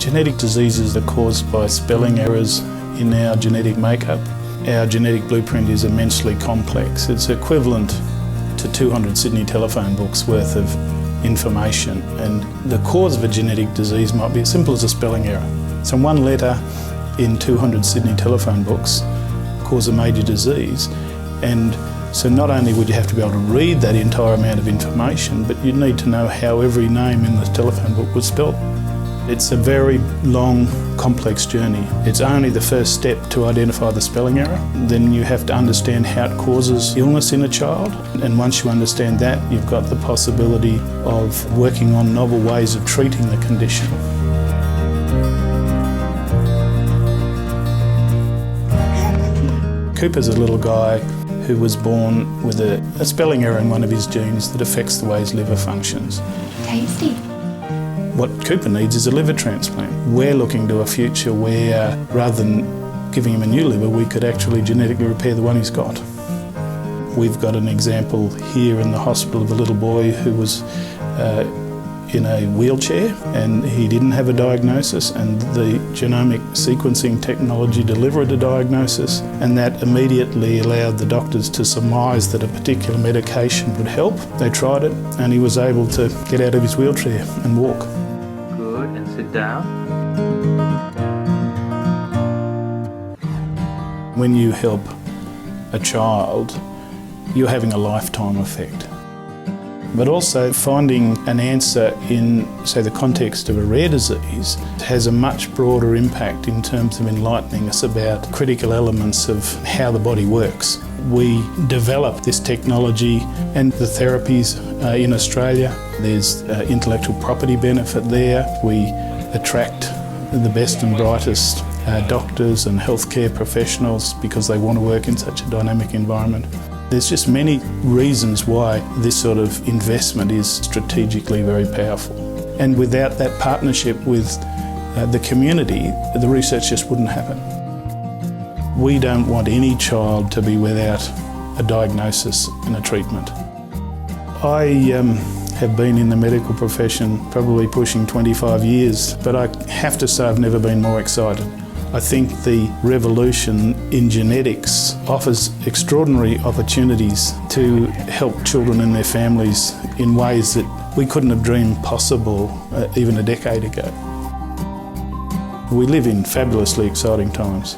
Genetic diseases are caused by spelling errors in our genetic makeup. Our genetic blueprint is immensely complex. It's equivalent to 200 Sydney telephone books worth of information, and the cause of a genetic disease might be as simple as a spelling error. So one letter in 200 Sydney telephone books cause a major disease, and so not only would you have to be able to read that entire amount of information, but you'd need to know how every name in the telephone book was spelled. It's a very long, complex journey. It's only the first step to identify the spelling error. Then you have to understand how it causes illness in a child. And once you understand that, you've got the possibility of working on novel ways of treating the condition. Cooper's a little guy who was born with a spelling error in one of his genes that affects the way his liver functions. Tasty. What Cooper needs is a liver transplant. We're looking to a future where, rather than giving him a new liver, we could actually genetically repair the one he's got. We've got an example here in the hospital of a little boy who was in a wheelchair, and he didn't have a diagnosis, and the genomic sequencing technology delivered a diagnosis, and that immediately allowed the doctors to surmise that a particular medication would help. They tried it, and he was able to get out of his wheelchair and walk. Good, and sit down. When you help a child, you're having a lifetime effect. But also finding an answer in, say, the context of a rare disease has a much broader impact in terms of enlightening us about critical elements of how the body works. We develop this technology and the therapies in Australia. There's intellectual property benefit there. We attract the best and brightest doctors and healthcare professionals because they want to work in such a dynamic environment. There's just many reasons why this sort of investment is strategically very powerful. And without that partnership with the community, the research just wouldn't happen. We don't want any child to be without a diagnosis and a treatment. I have been in the medical profession probably pushing 25 years, but I have to say I've never been more excited. I think the revolution in genetics offers extraordinary opportunities to help children and their families in ways that we couldn't have dreamed possible even a decade ago. We live in fabulously exciting times.